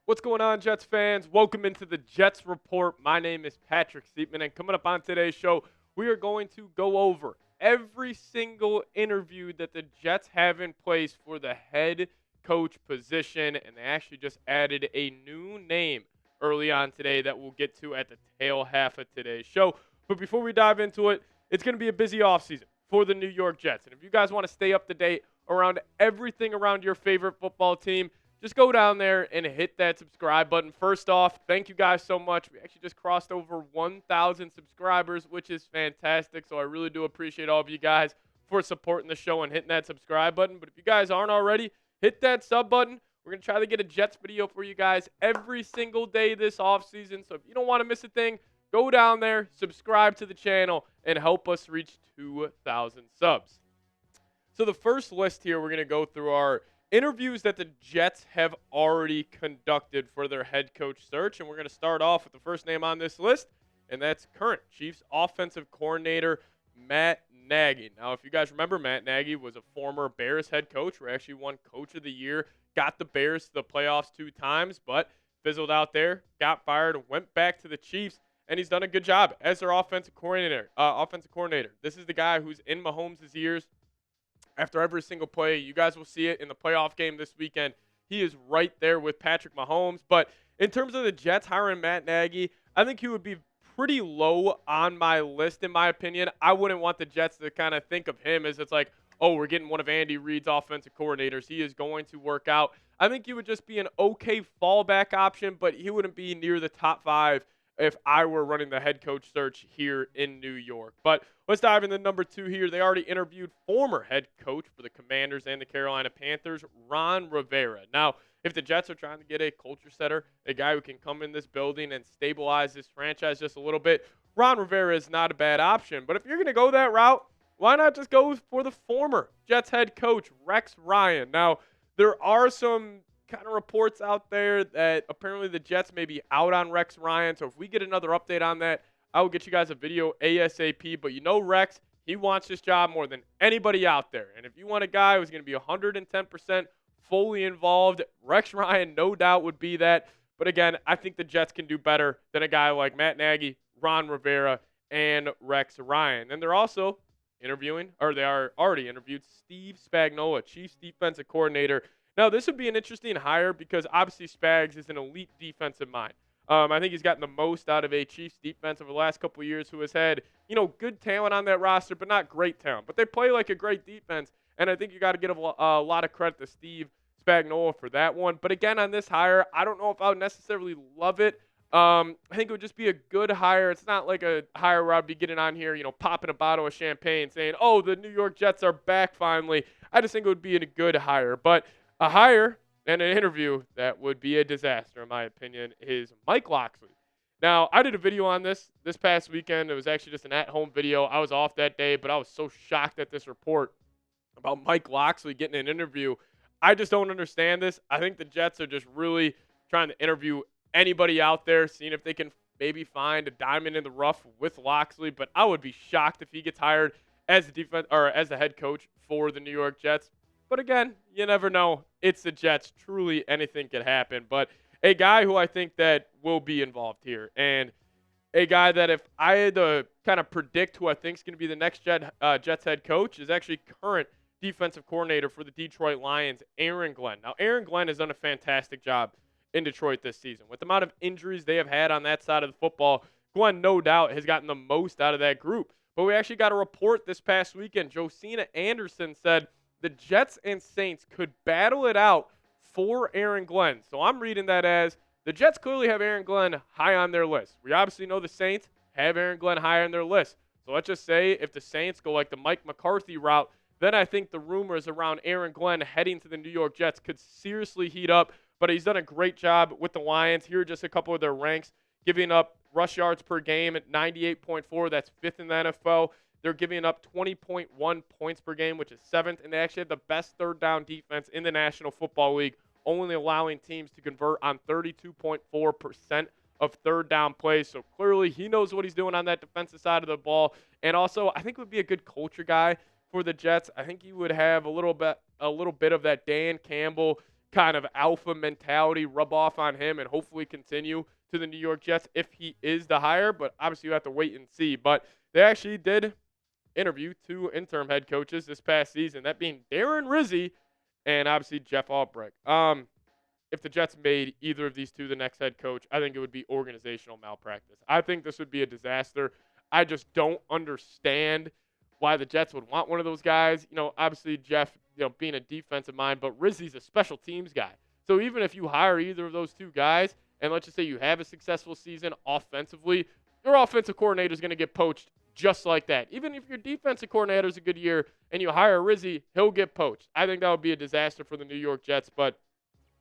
What's going on, Jets fans? Welcome into the Jets Report. My name is Patrick Siepman, and coming up on today's show, we are going to go over every single interview that the Jets have in place for the head coach position, and they actually just added a new name early on today that we'll get to at the tail half of today's show. But before we dive into it, it's going to be a busy offseason for the New York Jets, and if you guys want to stay up to date around everything around your favorite football team, just go down there and hit that subscribe button. First off, thank you guys so much. We actually just crossed over 1,000 subscribers, which is fantastic. So I really do appreciate all of you guys for supporting the show and hitting that subscribe button. But if you guys aren't already, hit that sub button. We're going to try to get a Jets video for you guys every single day this offseason. So if you don't want to miss a thing, go down there, subscribe to the channel, and help us reach 2,000 subs. So the first list here we're going to go through are interviews that the Jets have already conducted for their head coach search. And we're going to start off with the first name on this list, and that's current Chiefs offensive coordinator Matt Nagy. Now, if you guys remember, Matt Nagy was a former Bears head coach who actually won Coach of the Year, got the Bears to the playoffs 2 times, but fizzled out there, got fired, went back to the Chiefs, and he's done a good job as their offensive coordinator. This is the guy who's in Mahomes' ears after every single play. You guys will see it in the playoff game this weekend. He is right there with Patrick Mahomes. But in terms of the Jets hiring Matt Nagy, I think he would be pretty low on my list, in my opinion. I wouldn't want the Jets to kind of think of him as it's like, oh, we're getting one of Andy Reid's offensive coordinators. He is going to work out. I think he would just be an okay fallback option, but he wouldn't be near the top 5 if I were running the head coach search here in New York. But let's dive into number 2 here. They already interviewed former head coach for the Commanders and the Carolina Panthers, Ron Rivera. Now, if the Jets are trying to get a culture setter, a guy who can come in this building and stabilize this franchise just a little bit, Ron Rivera is not a bad option. But if you're going to go that route, why not just go for the former Jets head coach, Rex Ryan? Now, there are some kind of reports out there that apparently the Jets may be out on Rex Ryan. So if we get another update on that, I will get you guys a video ASAP. But you know Rex, he wants this job more than anybody out there. And if you want a guy who's going to be 110% fully involved, Rex Ryan no doubt would be that. But again, I think the Jets can do better than a guy like Matt Nagy, Ron Rivera, and Rex Ryan. And they're also interviewing, or they are already interviewed, Steve Spagnuolo, Chiefs defensive coordinator. Now, this would be an interesting hire because obviously Spags is an elite defensive mind. I think he's gotten the most out of a Chiefs defense over the last couple of years, who has had, good talent on that roster, but not great talent. But they play like a great defense, and I think you got to give a lot of credit to Steve Spagnuolo for that one. But again, on this hire, I don't know if I would necessarily love it. I think it would just be a good hire. It's not like a hire where I'd be getting on here, popping a bottle of champagne saying, oh, the New York Jets are back finally. I just think it would be a good hire. But a hire and an interview that would be a disaster, in my opinion, is Mike Locksley. Now, I did a video on this past weekend. It was actually just an at-home video. I was off that day, but I was so shocked at this report about Mike Locksley getting an interview. I just don't understand this. I think the Jets are just really trying to interview anybody out there, seeing if they can maybe find a diamond in the rough with Locksley. But I would be shocked if he gets hired as the head coach for the New York Jets. But again, you never know. It's the Jets. Truly, anything could happen. But a guy who I think that will be involved here, and a guy that if I had to kind of predict who I think is going to be the next Jets head coach, is actually current defensive coordinator for the Detroit Lions, Aaron Glenn. Now, Aaron Glenn has done a fantastic job in Detroit this season. With the amount of injuries they have had on that side of the football, Glenn no doubt has gotten the most out of that group. But we actually got a report this past weekend. Josina Anderson said the Jets and Saints could battle it out for Aaron Glenn. So I'm reading that as the Jets clearly have Aaron Glenn high on their list. We obviously know the Saints have Aaron Glenn high on their list. So let's just say if the Saints go like the Mike McCarthy route, then I think the rumors around Aaron Glenn heading to the New York Jets could seriously heat up. But he's done a great job with the Lions. Here are just a couple of their ranks, giving up rush yards per game at 98.4. That's 5th in the NFL. They're giving up 20.1 points per game, which is 7th. And they actually have the best third down defense in the National Football League, only allowing teams to convert on 32.4% of third down plays. So clearly he knows what he's doing on that defensive side of the ball. And also, I think would be a good culture guy for the Jets. I think he would have a little bit of that Dan Campbell kind of alpha mentality rub off on him and hopefully continue to the New York Jets if he is the hire. But obviously you have to wait and see. But they actually did interview 2 interim head coaches this past season, that being Darren Rizzi and obviously Jeff Albrecht. If the Jets made either of these two the next head coach, I think it would be organizational malpractice. I think this would be a disaster. I just don't understand why the Jets would want one of those guys. Obviously Jeff, being a defensive mind, but Rizzi's a special teams guy. So even if you hire either of those two guys, and let's just say you have a successful season offensively, your offensive coordinator is going to get poached just like that. Even if your defensive coordinator is a good year and you hire Rizzi, he'll get poached. I think that would be a disaster for the New York Jets, but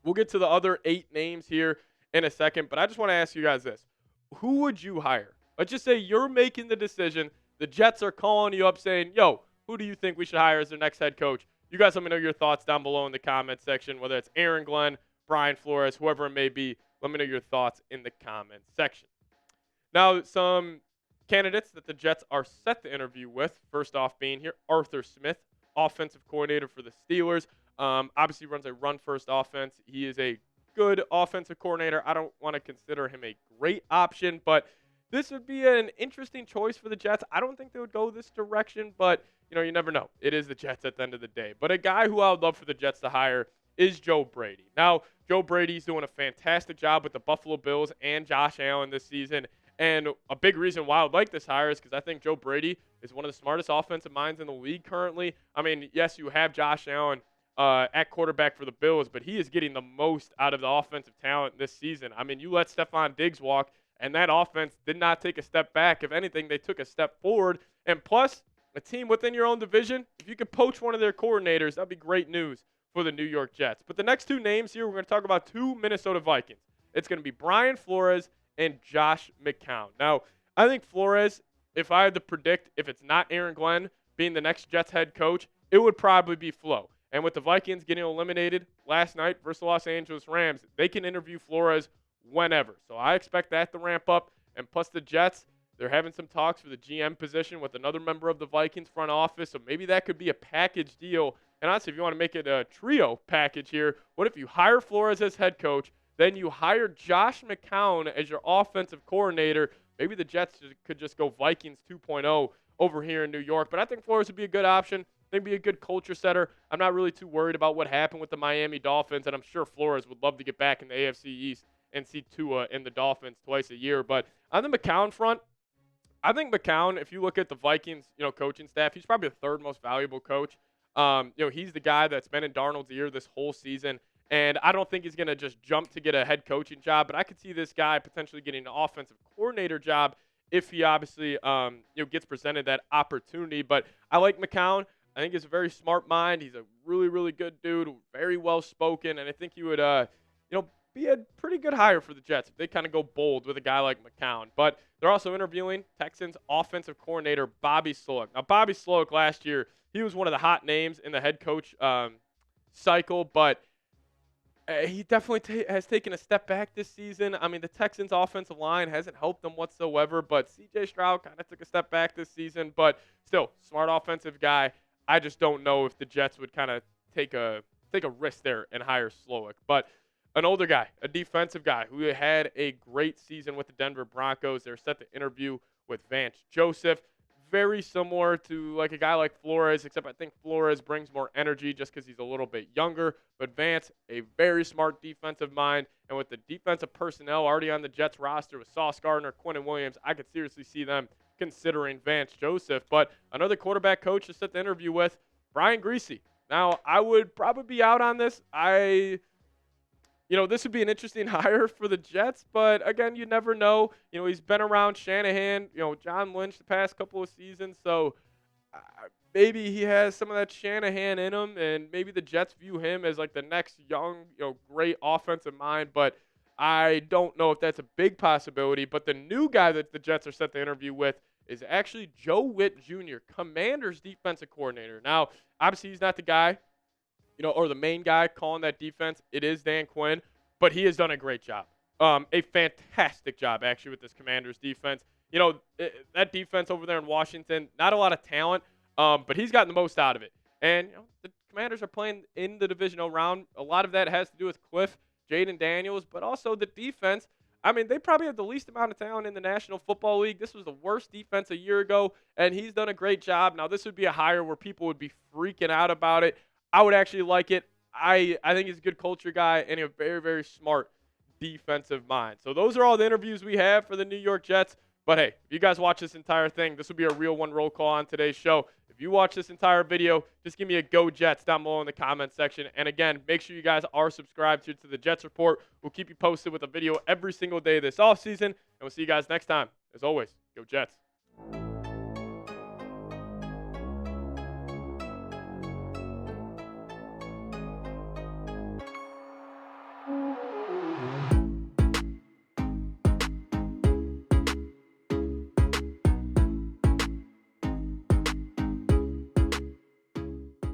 we'll get to the other 8 names here in a second, but I just want to ask you guys this. Who would you hire? Let's just say you're making the decision. The Jets are calling you up saying, yo, who do you think we should hire as their next head coach? You guys let me know your thoughts down below in the comment section, whether it's Aaron Glenn, Brian Flores, whoever it may be. Let me know your thoughts in the comment section. Now, some candidates that the Jets are set to interview with, first off being here, Arthur Smith, offensive coordinator for the Steelers. Obviously runs a run-first offense. He is a good offensive coordinator. I don't want to consider him a great option, but this would be an interesting choice for the Jets. I don't think they would go this direction, but, you never know. It is the Jets at the end of the day. But a guy who I would love for the Jets to hire is Joe Brady. Now, Joe Brady's doing a fantastic job with the Buffalo Bills and Josh Allen this season. And a big reason why I would like this hire is because I think Joe Brady is one of the smartest offensive minds in the league currently. I mean, yes, you have Josh Allen at quarterback for the Bills, but he is getting the most out of the offensive talent this season. I mean, you let Stephon Diggs walk, and that offense did not take a step back. If anything, they took a step forward. And plus, a team within your own division, if you could poach one of their coordinators, that'd be great news for the New York Jets. But the next 2 names here, we're going to talk about 2 Minnesota Vikings. It's going to be Brian Flores and Josh McCown. Now, I think Flores, if I had to predict, if it's not Aaron Glenn being the next Jets head coach, it would probably be Flo. And with the Vikings getting eliminated last night versus the Los Angeles Rams, they can interview Flores whenever. So I expect that to ramp up. And plus the Jets, they're having some talks for the GM position with another member of the Vikings front office. So maybe that could be a package deal. And honestly, if you want to make it a trio package here, what if you hire Flores as head coach, then you hire Josh McCown as your offensive coordinator? Maybe the Jets could just go Vikings 2.0 over here in New York. But I think Flores would be a good option. I think be a good culture setter. I'm not really too worried about what happened with the Miami Dolphins, and I'm sure Flores would love to get back in the AFC East and see Tua and the Dolphins twice a year. But on the McCown front, I think McCown, if you look at the Vikings, coaching staff, he's probably the 3rd most valuable coach. He's the guy that's been in Darnold's ear this whole season, and I don't think he's going to just jump to get a head coaching job, but I could see this guy potentially getting an offensive coordinator job if he obviously gets presented that opportunity. But I like McCown. I think he's a very smart mind. He's a really, really good dude, very well-spoken, and I think he would, be a pretty good hire for the Jets if they kind of go bold with a guy like McCown. But they're also interviewing Texans offensive coordinator Bobby Slowik. Now, Bobby Slowik last year, he was one of the hot names in the head coach cycle, but he definitely has taken a step back this season. I mean, the Texans offensive line hasn't helped them whatsoever, but C.J. Stroud kind of took a step back this season, but still, smart offensive guy. I just don't know if the Jets would kind of take a risk there and hire Slowik. But an older guy, a defensive guy who had a great season with the Denver Broncos. They're set to interview with Vance Joseph. Very similar to like a guy like Flores, except I think Flores brings more energy just because he's a little bit younger. But Vance, a very smart defensive mind. And with the defensive personnel already on the Jets roster with Sauce Gardner, Quinnen Williams, I could seriously see them considering Vance Joseph. But another quarterback coach to set the interview with, Brian Griese. Now, I would probably be out on this. This would be an interesting hire for the Jets, but again, you never know. He's been around Shanahan, John Lynch the past couple of seasons, so maybe he has some of that Shanahan in him, and maybe the Jets view him as like the next young, great offensive mind, but I don't know if that's a big possibility. But the new guy that the Jets are set to interview with is actually Joe Whitt Jr., Commanders defensive coordinator. Now, obviously, he's not the guy, or the main guy calling that defense. It is Dan Quinn, but he has done a great job. A fantastic job, actually, with this Commanders defense. That defense over there in Washington, not a lot of talent, but he's gotten the most out of it. And the Commanders are playing in the divisional round. A lot of that has to do with Cliff, Jaden Daniels, but also the defense. I mean, they probably have the least amount of talent in the National Football League. This was the worst defense a year ago, and he's done a great job. Now, this would be a hire where people would be freaking out about it. I would actually like it. I think he's a good culture guy and a very, very smart defensive mind. So those are all the interviews we have for the New York Jets. But hey, if you guys watch this entire thing, this will be a real one roll call on today's show. If you watch this entire video, just give me a Go Jets down below in the comment section. And again, make sure you guys are subscribed here to the Jets Report. We'll keep you posted with a video every single day this offseason. And we'll see you guys next time. As always, Go Jets.